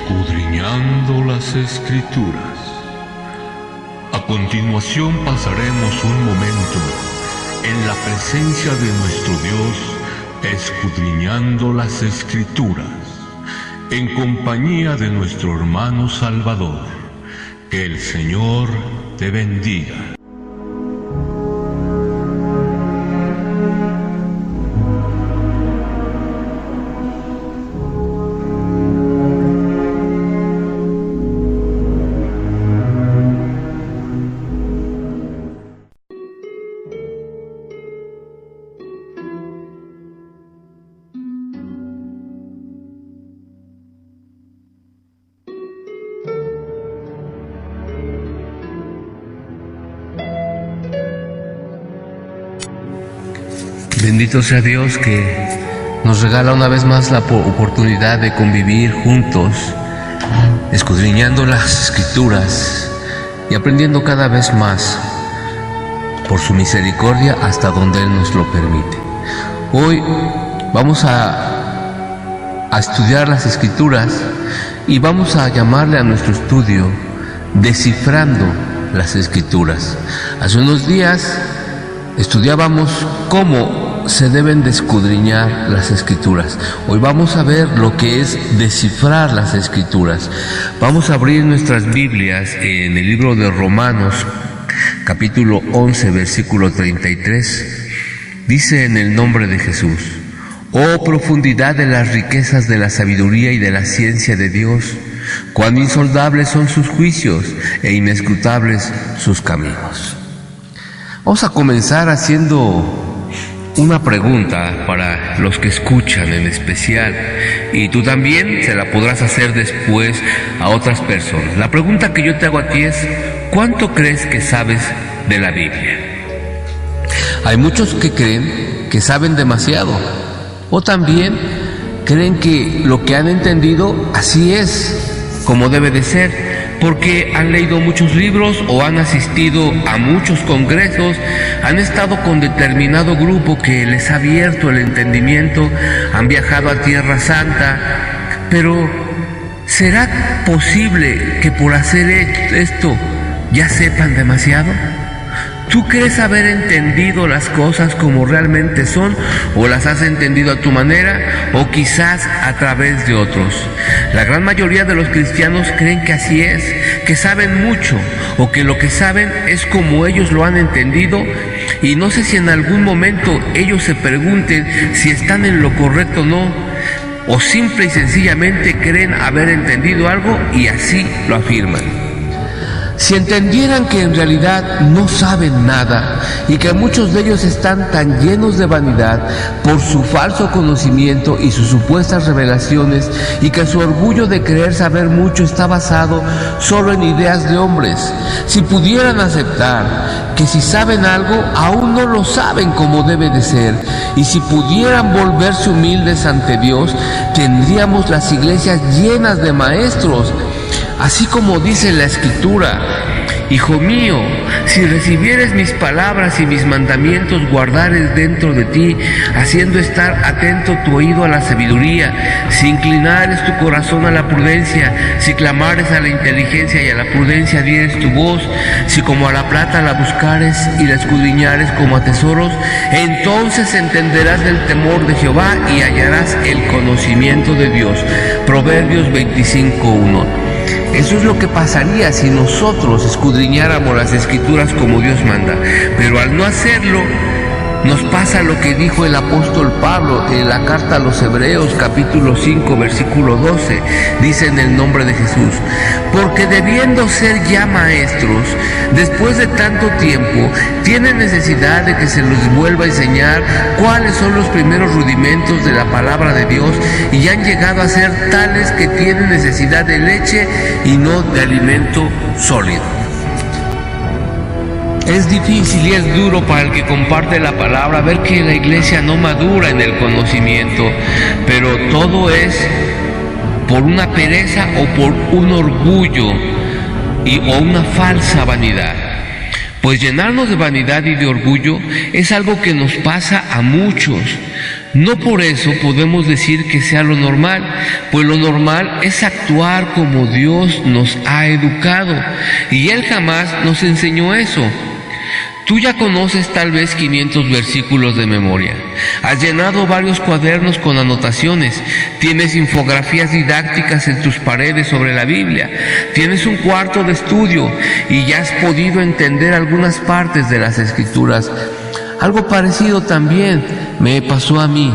Escudriñando las Escrituras. A continuación pasaremos un momento en la presencia de nuestro Dios, escudriñando las Escrituras, en compañía de nuestro hermano Salvador. Que el Señor te bendiga. Bendito sea Dios que nos regala una vez más la oportunidad de convivir juntos, escudriñando las Escrituras y aprendiendo cada vez más por su misericordia hasta donde Él nos lo permite. Hoy vamos a estudiar las Escrituras y vamos a llamarle a nuestro estudio Descifrando las Escrituras. Hace unos días estudiábamos cómo se deben de escudriñar las Escrituras. Hoy vamos a ver lo que es descifrar las Escrituras. Vamos a abrir nuestras Biblias en el libro de Romanos, capítulo 11, versículo 33. Dice: en el nombre de Jesús: oh profundidad de las riquezas de la sabiduría y de la ciencia de Dios, cuán insondables son sus juicios e inescrutables sus caminos. Vamos a comenzar haciendo una pregunta para los que escuchan en especial, y tú también se la podrás hacer después a otras personas. La pregunta que yo te hago a ti es: ¿cuánto crees que sabes de la Biblia? Hay muchos que creen que saben demasiado, o también creen que lo que han entendido así es, como debe de ser, porque han leído muchos libros o han asistido a muchos congresos, han estado con determinado grupo que les ha abierto el entendimiento, han viajado a Tierra Santa. Pero ¿será posible que por hacer esto ya sepan demasiado? ¿Tú crees haber entendido las cosas como realmente son, o las has entendido a tu manera, o quizás a través de otros? La gran mayoría de los cristianos creen que así es, que saben mucho, o que lo que saben es como ellos lo han entendido, y no sé si en algún momento ellos se pregunten si están en lo correcto o no, o simple y sencillamente creen haber entendido algo y así lo afirman. Si entendieran que en realidad no saben nada y que muchos de ellos están tan llenos de vanidad por su falso conocimiento y sus supuestas revelaciones, y que su orgullo de creer saber mucho está basado solo en ideas de hombres, si pudieran aceptar que si saben algo aún no lo saben como debe de ser, y si pudieran volverse humildes ante Dios, tendríamos las iglesias llenas de maestros. Así como dice la Escritura: hijo mío, si recibieres mis palabras y mis mandamientos guardares dentro de ti, haciendo estar atento tu oído a la sabiduría, si inclinares tu corazón a la prudencia, si clamares a la inteligencia y a la prudencia dieres tu voz, si como a la plata la buscares y la escudriñares como a tesoros, entonces entenderás del temor de Jehová y hallarás el conocimiento de Dios. Proverbios 25:1. Eso es lo que pasaría si nosotros escudriñáramos las Escrituras como Dios manda. Pero al no hacerlo, nos pasa lo que dijo el apóstol Pablo en la carta a los Hebreos, capítulo 5, versículo 12. Dice: en el nombre de Jesús: porque debiendo ser ya maestros, después de tanto tiempo, tienen necesidad de que se les vuelva a enseñar cuáles son los primeros rudimentos de la palabra de Dios, y han llegado a ser tales que tienen necesidad de leche y no de alimento sólido. Es difícil y es duro para el que comparte la palabra ver que la iglesia no madura en el conocimiento, pero todo es por una pereza o por un orgullo o una falsa vanidad. Pues llenarnos de vanidad y de orgullo es algo que nos pasa a muchos. No por eso podemos decir que sea lo normal, pues lo normal es actuar como Dios nos ha educado, y Él jamás nos enseñó eso. Tú ya conoces tal vez 500 versículos de memoria, has llenado varios cuadernos con anotaciones, tienes infografías didácticas en tus paredes sobre la Biblia, tienes un cuarto de estudio y ya has podido entender algunas partes de las Escrituras. Algo parecido también me pasó a mí.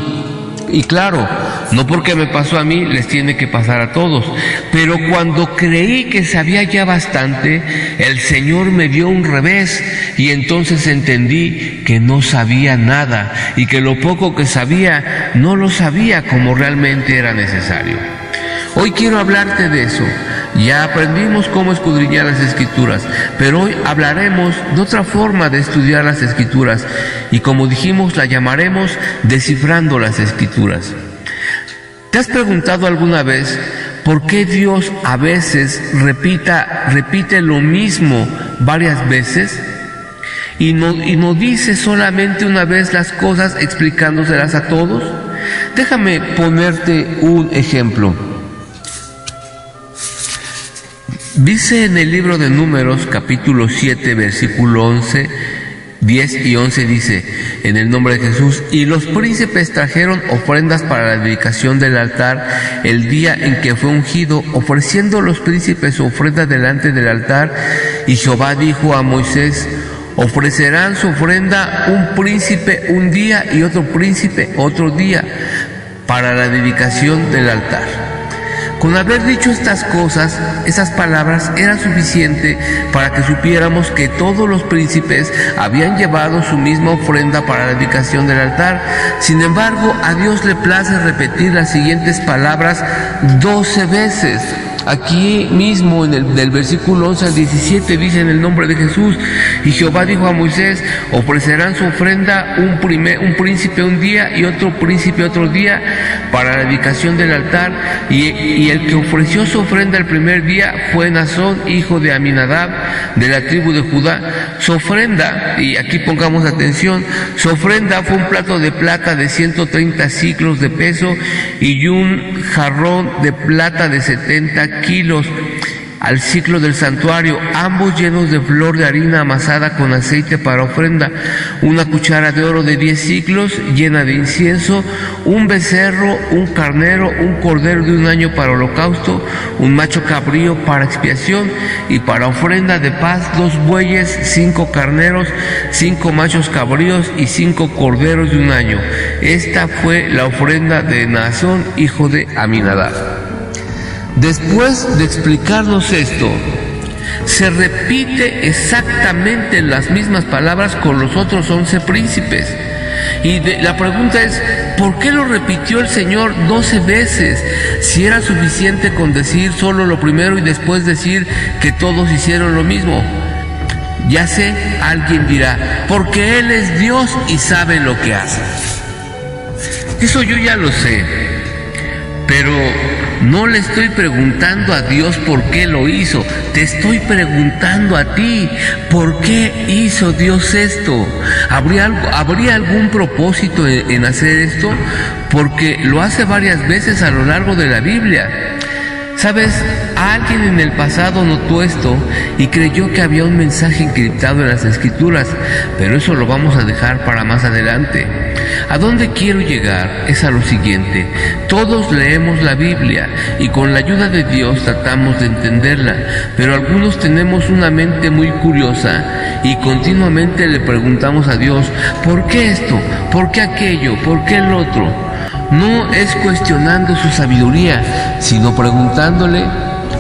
Y claro, no porque me pasó a mí les tiene que pasar a todos, pero cuando creí que sabía ya bastante, el Señor me dio un revés y entonces entendí que no sabía nada y que lo poco que sabía no lo sabía como realmente era necesario. Hoy quiero hablarte de eso. Ya aprendimos cómo escudriñar las Escrituras, pero hoy hablaremos de otra forma de estudiar las Escrituras y, como dijimos, la llamaremos descifrando las Escrituras. ¿Te has preguntado alguna vez por qué Dios a veces repite lo mismo varias veces y no dice solamente una vez las cosas explicándoselas a todos? Déjame ponerte un ejemplo. Dice en el libro de Números, capítulo 7, versículo 11, 10 y 11, dice, en el nombre de Jesús, y los príncipes trajeron ofrendas para la dedicación del altar el día en que fue ungido, ofreciendo los príncipes su ofrenda delante del altar, y Jehová dijo a Moisés, ofrecerán su ofrenda un príncipe un día y otro príncipe otro día para la dedicación del altar. Con haber dicho estas cosas, esas palabras, era suficiente para que supiéramos que todos los príncipes habían llevado su misma ofrenda para la dedicación del altar. Sin embargo, a Dios le place repetir las siguientes palabras 12 veces. Aquí mismo del versículo 11 al 17 dice en el nombre de Jesús, y Jehová dijo a Moisés, ofrecerán su ofrenda un príncipe un día y otro príncipe otro día para la dedicación del altar, y el que ofreció su ofrenda el primer día fue Naasón, hijo de Aminadab, de la tribu de Judá. Su ofrenda, y aquí pongamos atención, su ofrenda fue un plato de plata de 130 siclos de peso y un jarrón de plata de 70 kilos al ciclo del santuario, ambos llenos de flor de harina amasada con aceite para ofrenda, una cuchara de oro de 10 siclos llena de incienso, un becerro, un carnero, un cordero de 1 año para holocausto, un macho cabrío para expiación, y para ofrenda de paz 2 bueyes, 5 carneros, 5 machos cabríos y 5 corderos de 1 año. Esta fue la ofrenda de Naasón, hijo de Aminadab. Después de explicarnos esto, se repite exactamente las mismas palabras con los otros 11 príncipes. Y la pregunta es, ¿por qué lo repitió el Señor 12 veces? Si era suficiente con decir solo lo primero y después decir que todos hicieron lo mismo. Ya sé, alguien dirá, porque Él es Dios y sabe lo que hace. Eso yo ya lo sé, pero no le estoy preguntando a Dios por qué lo hizo, te estoy preguntando a ti, ¿por qué hizo Dios esto? ¿Habría algún propósito en hacer esto? Porque lo hace varias veces a lo largo de la Biblia. ¿Sabes? Alguien en el pasado notó esto y creyó que había un mensaje encriptado en las Escrituras, pero eso lo vamos a dejar para más adelante. ¿A dónde quiero llegar? Es a lo siguiente. Todos leemos la Biblia y con la ayuda de Dios tratamos de entenderla, pero algunos tenemos una mente muy curiosa y continuamente le preguntamos a Dios, ¿por qué esto? ¿Por qué aquello? ¿Por qué el otro? No es cuestionando su sabiduría, sino preguntándole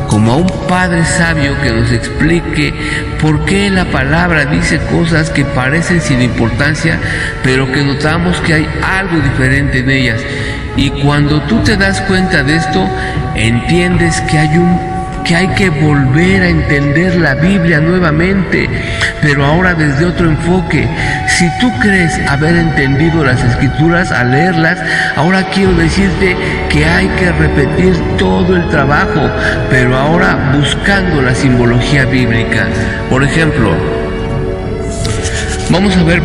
como a un padre sabio que nos explique por qué la palabra dice cosas que parecen sin importancia, pero que notamos que hay algo diferente en ellas. Y cuando tú te das cuenta de esto, entiendes que hay que volver a entender la Biblia nuevamente, pero ahora desde otro enfoque. Si tú crees haber entendido las Escrituras al leerlas, ahora quiero decirte que hay que repetir todo el trabajo, pero ahora buscando la simbología bíblica. Por ejemplo, vamos a ver,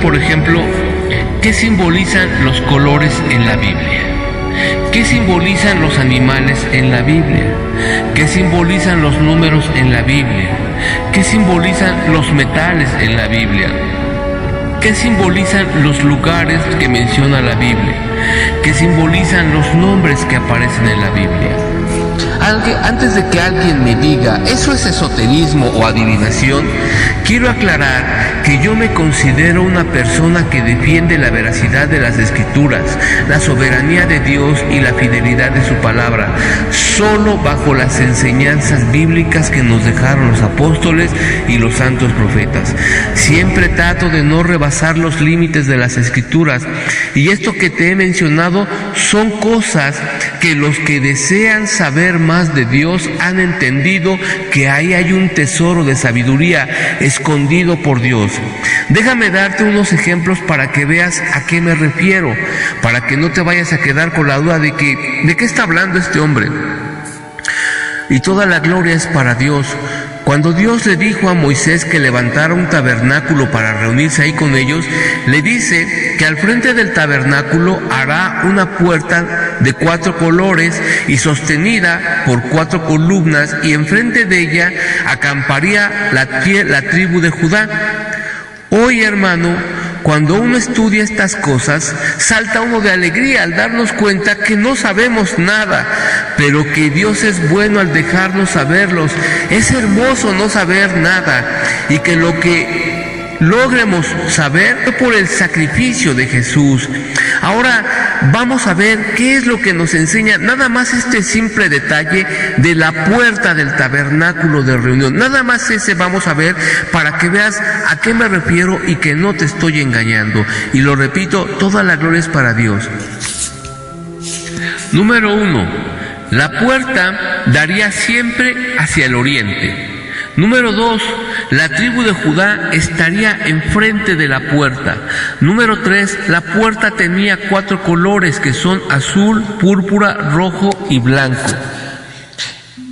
¿qué simbolizan los colores en la Biblia? ¿Qué simbolizan los animales en la Biblia? ¿Qué simbolizan los números en la Biblia? ¿Qué simbolizan los metales en la Biblia? ¿Qué simbolizan los lugares que menciona la Biblia? ¿Qué simbolizan los nombres que aparecen en la Biblia? Antes de que alguien me diga, ¿eso es esoterismo o adivinación?, quiero aclarar que yo me considero una persona que defiende la veracidad de las Escrituras, la soberanía de Dios y la fidelidad de su palabra, solo bajo las enseñanzas bíblicas que nos dejaron los apóstoles y los santos profetas. Siempre trato de no rebasar los límites de las Escrituras, y esto que te he mencionado son cosas que los que desean saber más de Dios han entendido, que ahí hay un tesoro de sabiduría escondido por Dios. Déjame darte unos ejemplos para que veas a qué me refiero, para que no te vayas a quedar con la duda de qué está hablando este hombre. Y toda la gloria es para Dios. Cuando Dios le dijo a Moisés que levantara un tabernáculo para reunirse ahí con ellos, le dice que al frente del tabernáculo hará una puerta de 4 colores y sostenida por 4 columnas, y enfrente de ella acamparía la tribu de Judá. Hoy, hermano, cuando uno estudia estas cosas, salta uno de alegría al darnos cuenta que no sabemos nada, pero que Dios es bueno al dejarnos saberlos. Es hermoso no saber nada, y que lo que logremos saber por el sacrificio de Jesús. Ahora vamos a ver qué es lo que nos enseña nada más este simple detalle de la puerta del tabernáculo de reunión. Nada más ese vamos a ver para que veas a qué me refiero y que no te estoy engañando. Y lo repito, toda la gloria es para Dios. Número 1. La puerta daría siempre hacia el oriente. Número 2, la tribu de Judá estaría enfrente de la puerta. Número 3, la puerta tenía 4 colores que son azul, púrpura, rojo y blanco.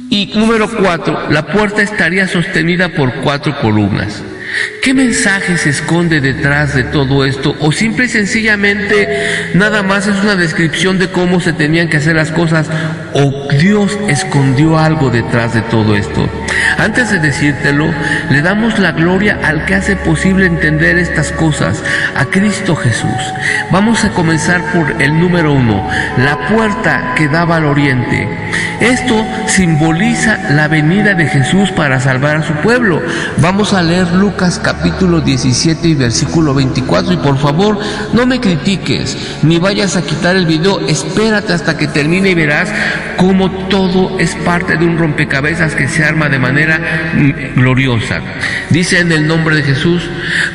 Y número 4, la puerta estaría sostenida por 4 columnas. ¿Qué mensaje se esconde detrás de todo esto? ¿O simple y sencillamente nada más es una descripción de cómo se tenían que hacer las cosas? ¿O Dios escondió algo detrás de todo esto? Antes de decírtelo, le damos la gloria al que hace posible entender estas cosas, a Cristo Jesús. Vamos a comenzar por el número 1, la puerta que daba al oriente. Esto simboliza la venida de Jesús para salvar a su pueblo. Vamos a leer Lucas capítulo 17 y versículo 24, y por favor no me critiques ni vayas a quitar el video, espérate hasta que termine y verás cómo todo es parte de un rompecabezas que se arma de manera gloriosa. Dice en el nombre de Jesús: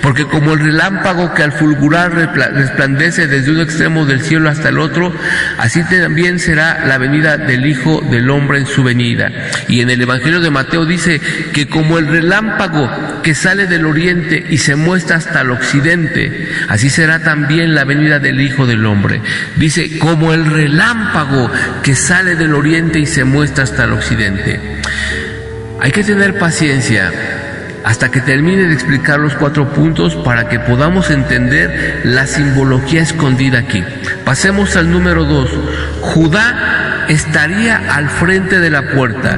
porque como el relámpago que al fulgurar resplandece desde un extremo del cielo hasta el otro, así también será la venida del Hijo del Hombre en su venida. Y en el Evangelio de Mateo dice que como el relámpago que sale del oriente y se muestra hasta el occidente, así será también la venida del Hijo del Hombre. Dice, como el relámpago que sale del oriente y se muestra hasta el occidente. Hay que tener paciencia hasta que termine de explicar los 4 puntos para que podamos entender la simbología escondida aquí. Pasemos al número 2. Judá estaría al frente de la puerta.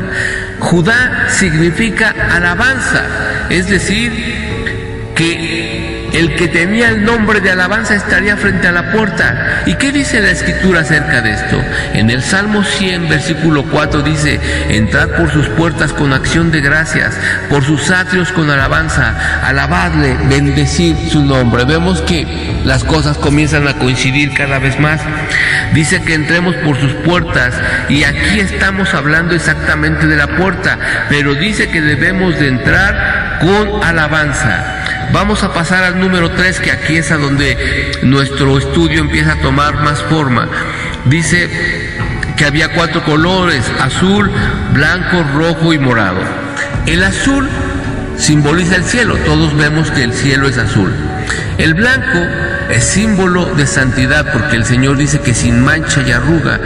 Judá significa alabanza, es decir, que el que tenía el nombre de alabanza estaría frente a la puerta. ¿Y qué dice la Escritura acerca de esto? En el Salmo 100, versículo 4 dice: entrad por sus puertas con acción de gracias, por sus atrios con alabanza, alabadle, bendecid su nombre. Vemos que las cosas comienzan a coincidir cada vez más. Dice que entremos por sus puertas, y aquí estamos hablando exactamente de la puerta, pero dice que debemos de entrar con alabanza. Vamos a pasar al número 3, que aquí es a donde nuestro estudio empieza a tomar más forma. Dice que había 4 colores: azul, blanco, rojo y morado. El azul simboliza el cielo, todos vemos que el cielo es azul. El blanco es símbolo de santidad, porque el Señor dice que sin mancha y arruga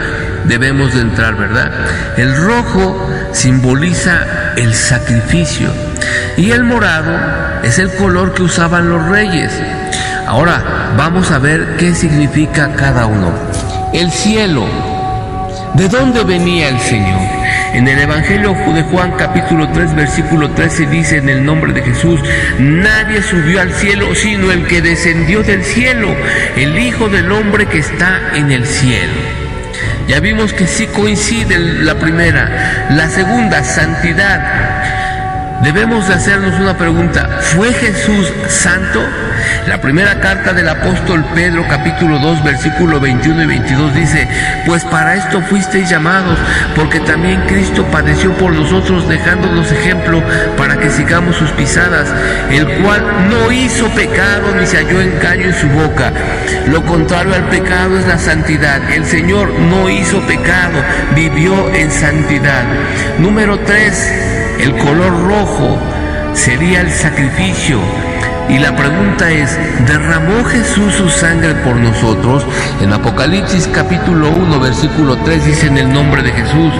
debemos de entrar, ¿verdad? El rojo simboliza el sacrificio, y el morado es el color que usaban los reyes. Ahora vamos a ver qué significa cada uno. El cielo. ¿De dónde venía el Señor? En el Evangelio de Juan capítulo 3 versículo 13 dice: en el nombre de Jesús, nadie subió al cielo sino el que descendió del cielo, el Hijo del Hombre que está en el cielo. Ya vimos que sí coincide la primera. La segunda, santidad. Debemos de hacernos una pregunta: ¿fue Jesús santo? La primera carta del apóstol Pedro, capítulo 2, versículo 21 y 22 dice: pues para esto fuisteis llamados, porque también Cristo padeció por nosotros, dejándonos ejemplo para que sigamos sus pisadas, el cual no hizo pecado ni se halló engaño en su boca. Lo contrario al pecado es la santidad. El Señor no hizo pecado, vivió en santidad. Número 3, el color rojo sería el sacrificio. Y la pregunta es: ¿derramó Jesús su sangre por nosotros? En Apocalipsis capítulo 1 versículo 3 dice: en el nombre de Jesús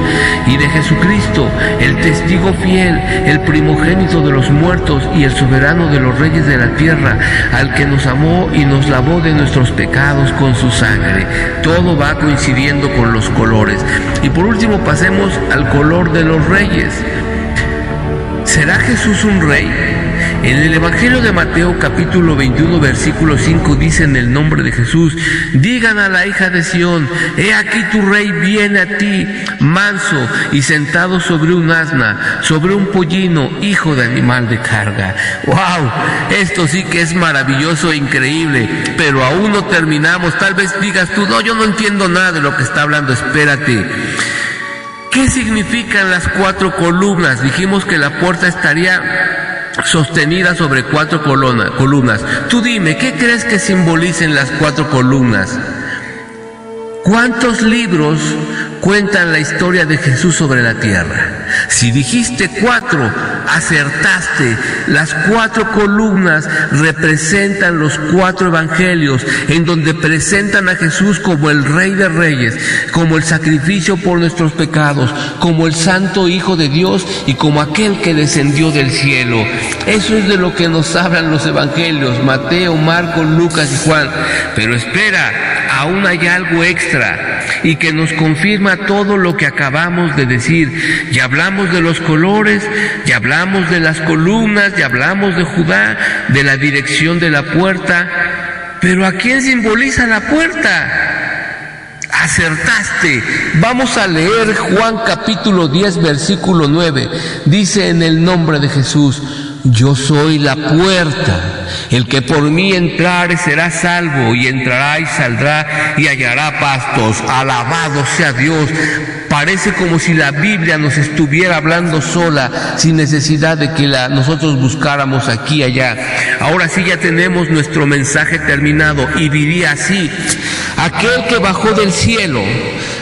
y de Jesucristo, el testigo fiel, el primogénito de los muertos y el soberano de los reyes de la tierra, al que nos amó y nos lavó de nuestros pecados con su sangre. Todo va coincidiendo con los colores. Y por último pasemos al color de los reyes. ¿Será Jesús un rey? En el Evangelio de Mateo capítulo 21 versículo 5 dice: en el nombre de Jesús, digan a la hija de Sión: he aquí tu rey viene a ti, manso y sentado sobre un asna, sobre un pollino, hijo de animal de carga. ¡Wow! Esto sí que es maravilloso e increíble, pero aún no terminamos. Tal vez digas tú: no, yo no entiendo nada de lo que está hablando. Espérate. ¿Qué significan las 4 columnas? Dijimos que la puerta estaría sostenida sobre 4 columnas. Tú dime, ¿qué crees que simbolicen las 4 columnas? ¿Cuántos libros cuentan la historia de Jesús sobre la tierra? Si dijiste 4, acertaste. Las 4 columnas representan los 4 evangelios, en donde presentan a Jesús como el Rey de Reyes, como el sacrificio por nuestros pecados, como el Santo Hijo de Dios y como aquel que descendió del cielo. Eso es de lo que nos hablan los evangelios: Mateo, Marcos, Lucas y Juan. Pero espera, aún hay algo extra y que nos confirma todo lo que acabamos de decir. Ya hablamos de los colores, ya hablamos de las columnas, ya hablamos de Judá, de la dirección de la puerta. Pero ¿a quién simboliza la puerta? Acertaste. Vamos a leer Juan capítulo 10 versículo 9. Dice: en el nombre de Jesús, yo soy la puerta. El que por mí entrare será salvo, y entrará y saldrá y hallará pastos. Alabado sea Dios. Parece como si la Biblia nos estuviera hablando sola, sin necesidad de que nosotros buscáramos aquí y allá. Ahora sí ya tenemos nuestro mensaje terminado, y diría así: aquel que bajó del cielo,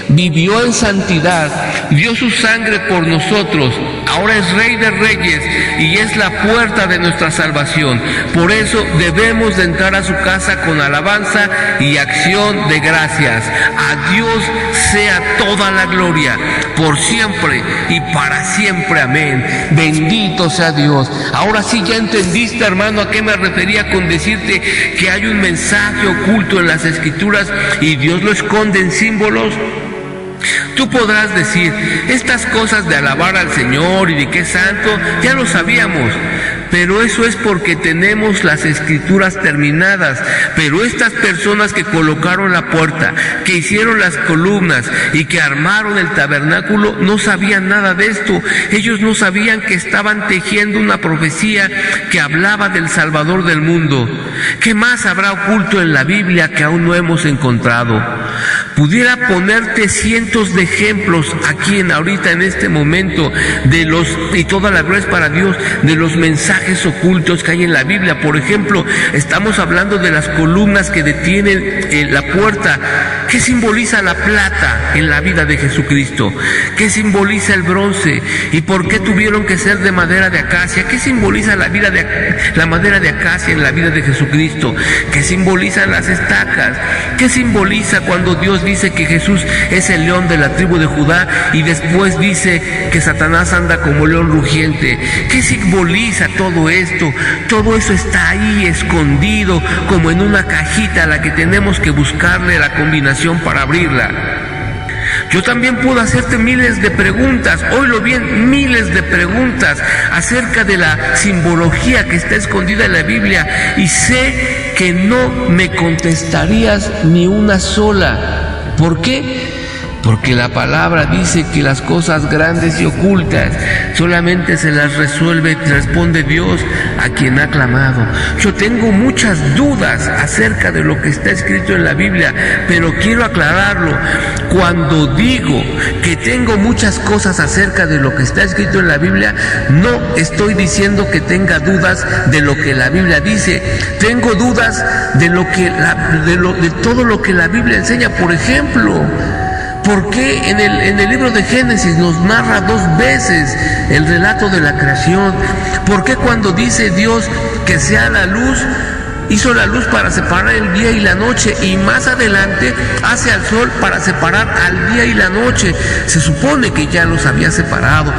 vivió en santidad, dio su sangre por nosotros, ahora es Rey de Reyes y es la puerta de nuestra salvación. Por eso debemos de entrar a su casa con alabanza y acción de gracias. A Dios sea toda la gloria, por siempre y para siempre. Amén. Bendito sea Dios. Ahora sí ya entendiste, hermano, a qué me refería con decirte que hay un mensaje oculto en las Escrituras y Dios lo esconde en símbolos. Tú podrás decir: estas cosas de alabar al Señor y de que es santo, ya lo sabíamos. Pero eso es porque tenemos las Escrituras terminadas. Pero estas personas que colocaron la puerta, que hicieron las columnas y que armaron el tabernáculo, no sabían nada de esto. Ellos no sabían que estaban tejiendo una profecía que hablaba del Salvador del mundo. ¿Qué más habrá oculto en la Biblia que aún no hemos encontrado? Pudiera ponerte cientos de ejemplos aquí ahorita en este momento y toda la gloria es para Dios, de los mensajes ocultos que hay en la Biblia. Por ejemplo, estamos hablando de las columnas que detienen la puerta. ¿Qué simboliza la plata en la vida de Jesucristo? ¿Qué simboliza el bronce? ¿Y por qué tuvieron que ser de madera de acacia? ¿Qué simboliza la madera de acacia en la vida de Jesucristo? ¿Qué simbolizan las estacas? ¿Qué simboliza cuando Dios Dios dice que Jesús es el león de la tribu de Judá y después dice que Satanás anda como león rugiente. ¿Qué simboliza todo esto? Todo eso está ahí escondido como en una cajita a la que tenemos que buscarle la combinación para abrirla. Yo también puedo hacerte miles de preguntas, oílo bien, miles de preguntas acerca de la simbología que está escondida en la Biblia, y sé que no me contestarías ni una sola. ¿Por qué? Porque la palabra dice que las cosas grandes y ocultas solamente se las responde Dios a quien ha clamado. Yo tengo muchas dudas acerca de lo que está escrito en la Biblia, pero quiero aclararlo. Cuando digo que tengo muchas cosas acerca de lo que está escrito en la Biblia, no estoy diciendo que tenga dudas de lo que la Biblia dice. Tengo dudas de todo lo que la Biblia enseña. Por ejemplo, ¿por qué en el libro de Génesis nos narra 2 veces el relato de la creación? ¿Por qué cuando dice Dios que sea la luz, hizo la luz para separar el día y la noche, y más adelante hace al sol para separar al día y la noche? Se supone que ya los había separado.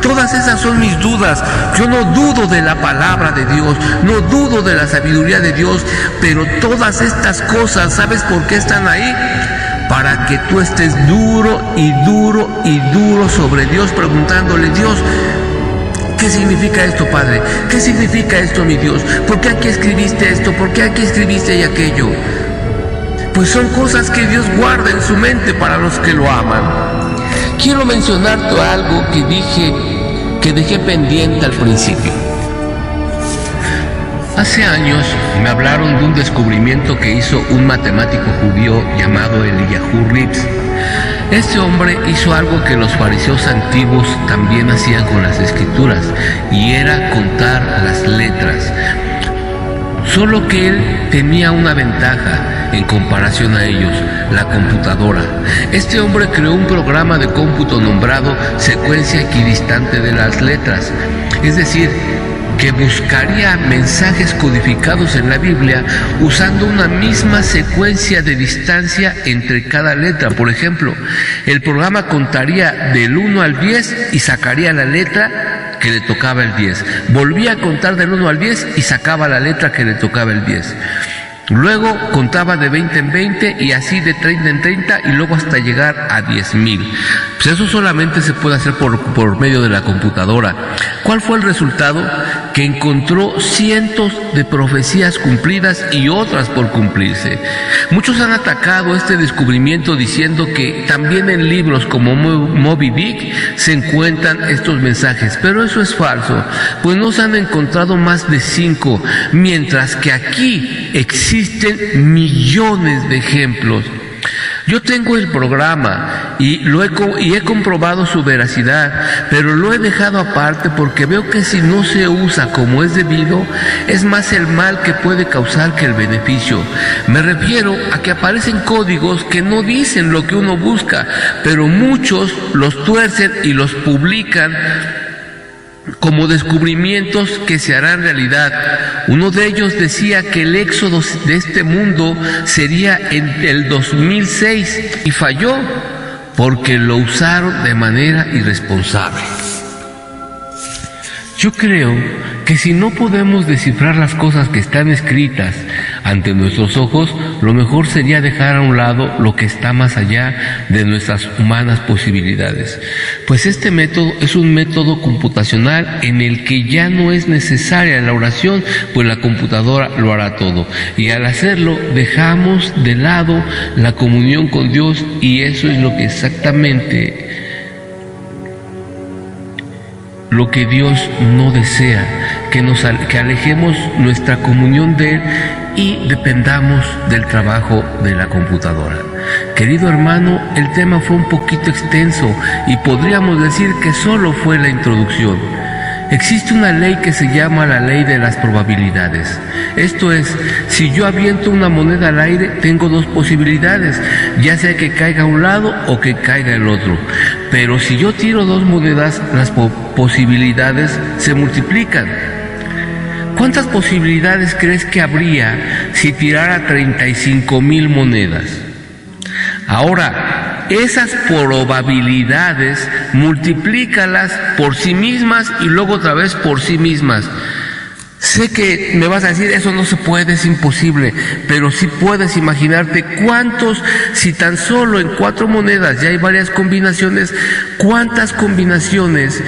Todas esas son mis dudas. Yo no dudo de la palabra de Dios, no dudo de la sabiduría de Dios, pero todas estas cosas, ¿sabes por qué están ahí? Para que tú estés duro y duro y duro sobre Dios, preguntándole: Dios, ¿qué significa esto, Padre? ¿Qué significa esto, mi Dios? ¿Por qué aquí escribiste esto? ¿Por qué aquí escribiste y aquello? Pues son cosas que Dios guarda en su mente para los que lo aman. Quiero mencionarte algo que dejé pendiente al principio. Hace años me hablaron de un descubrimiento que hizo un matemático judío llamado Eliyahu Rives. Este hombre hizo algo que los fariseos antiguos también hacían con las escrituras, y era contar las letras. Solo que él tenía una ventaja en comparación a ellos: la computadora. Este hombre creó un programa de cómputo nombrado secuencia equidistante de las letras, es decir, que buscaría mensajes codificados en la Biblia usando una misma secuencia de distancia entre cada letra. Por ejemplo, el programa contaría del 1 al 10 y sacaría la letra que le tocaba el 10. Volvía a contar del 1 al 10 y sacaba la letra que le tocaba el 10. Luego contaba de 20 en 20 y así de 30 en 30 y luego hasta llegar a 10,000. Pues eso solamente se puede hacer por medio de la computadora. ¿Cuál fue el resultado? Que encontró cientos de profecías cumplidas y otras por cumplirse. Muchos han atacado este descubrimiento diciendo que también en libros como Moby Dick se encuentran estos mensajes, pero eso es falso, pues no se han encontrado más de 5, mientras que aquí existen millones de ejemplos. Yo tengo el programa y he comprobado su veracidad, pero lo he dejado aparte porque veo que si no se usa como es debido, es más el mal que puede causar que el beneficio. Me refiero a que aparecen códigos que no dicen lo que uno busca, pero muchos los tuercen y los publican como descubrimientos que se harán realidad. Uno de ellos decía que el éxodo de este mundo sería en el 2006 y falló porque lo usaron de manera irresponsable. Yo creo que si no podemos descifrar las cosas que están escritas ante nuestros ojos, lo mejor sería dejar a un lado lo que está más allá de nuestras humanas posibilidades. Pues este método es un método computacional en el que ya no es necesaria la oración, pues la computadora lo hará todo. Y al hacerlo, dejamos de lado la comunión con Dios, y eso es lo que exactamente lo que Dios no desea, que alejemos nuestra comunión de Él y dependamos del trabajo de la computadora. Querido hermano, el tema fue un poquito extenso y podríamos decir que solo fue la introducción. Existe una ley que se llama la ley de las probabilidades. Esto es, si yo aviento una moneda al aire, tengo 2 posibilidades, ya sea que caiga a un lado o que caiga el otro. Pero si yo tiro 2 monedas, las posibilidades se multiplican. ¿Cuántas posibilidades crees que habría si tirara 35,000 monedas? Ahora, esas probabilidades multiplícalas por sí mismas y luego otra vez por sí mismas. Sé que me vas a decir, eso no se puede, es imposible, pero sí puedes imaginarte cuántos, si tan solo en 4 monedas ya hay varias combinaciones, cuántas combinaciones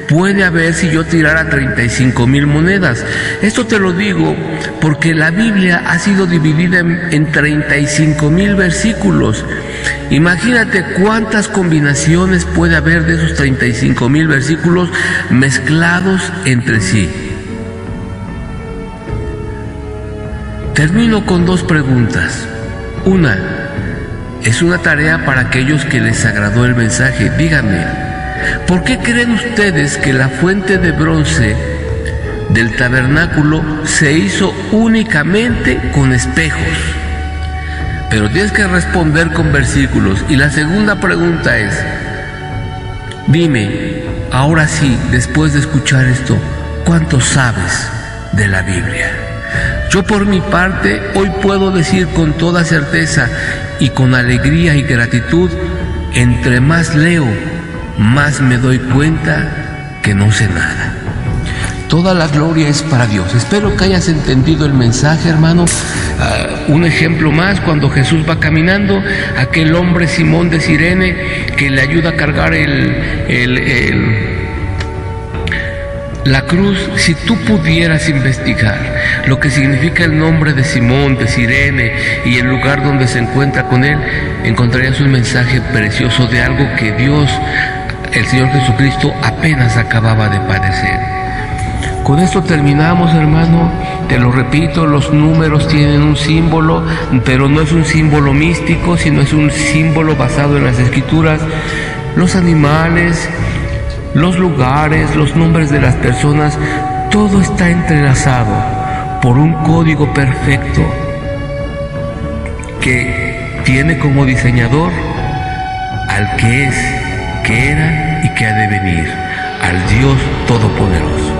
puede haber si yo tirara 35,000 monedas. Esto te lo digo porque la Biblia ha sido dividida en 35,000 versículos. Imagínate cuántas combinaciones puede haber de esos 35,000 versículos mezclados entre sí. Termino con 2 preguntas. Una, es una tarea para aquellos que les agradó el mensaje. Díganme, ¿por qué creen ustedes que la fuente de bronce del tabernáculo se hizo únicamente con espejos? Pero tienes que responder con versículos. Y la segunda pregunta es, dime, ahora sí, después de escuchar esto, ¿cuánto sabes de la Biblia? Yo por mi parte hoy puedo decir con toda certeza y con alegría y gratitud, entre más leo, más me doy cuenta que no sé nada. Toda la gloria es para Dios. Espero que hayas entendido el mensaje, hermano. Un ejemplo más, cuando Jesús va caminando, aquel hombre Simón de Cirene que le ayuda a cargar la cruz. Si tú pudieras investigar lo que significa el nombre de Simón, de Cirene y el lugar donde se encuentra con él, encontrarías un mensaje precioso de algo que Dios, el Señor Jesucristo, apenas acababa de padecer. Con esto terminamos, hermano. Te lo repito, los números tienen un símbolo, pero no es un símbolo místico, sino es un símbolo basado en las Escrituras. Los animales, los lugares, los nombres de las personas, todo está entrelazado por un código perfecto que tiene como diseñador al que es, que era y que ha de venir, al Dios Todopoderoso.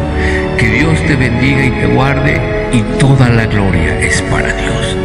Que Dios te bendiga y te guarde, y toda la gloria es para Dios.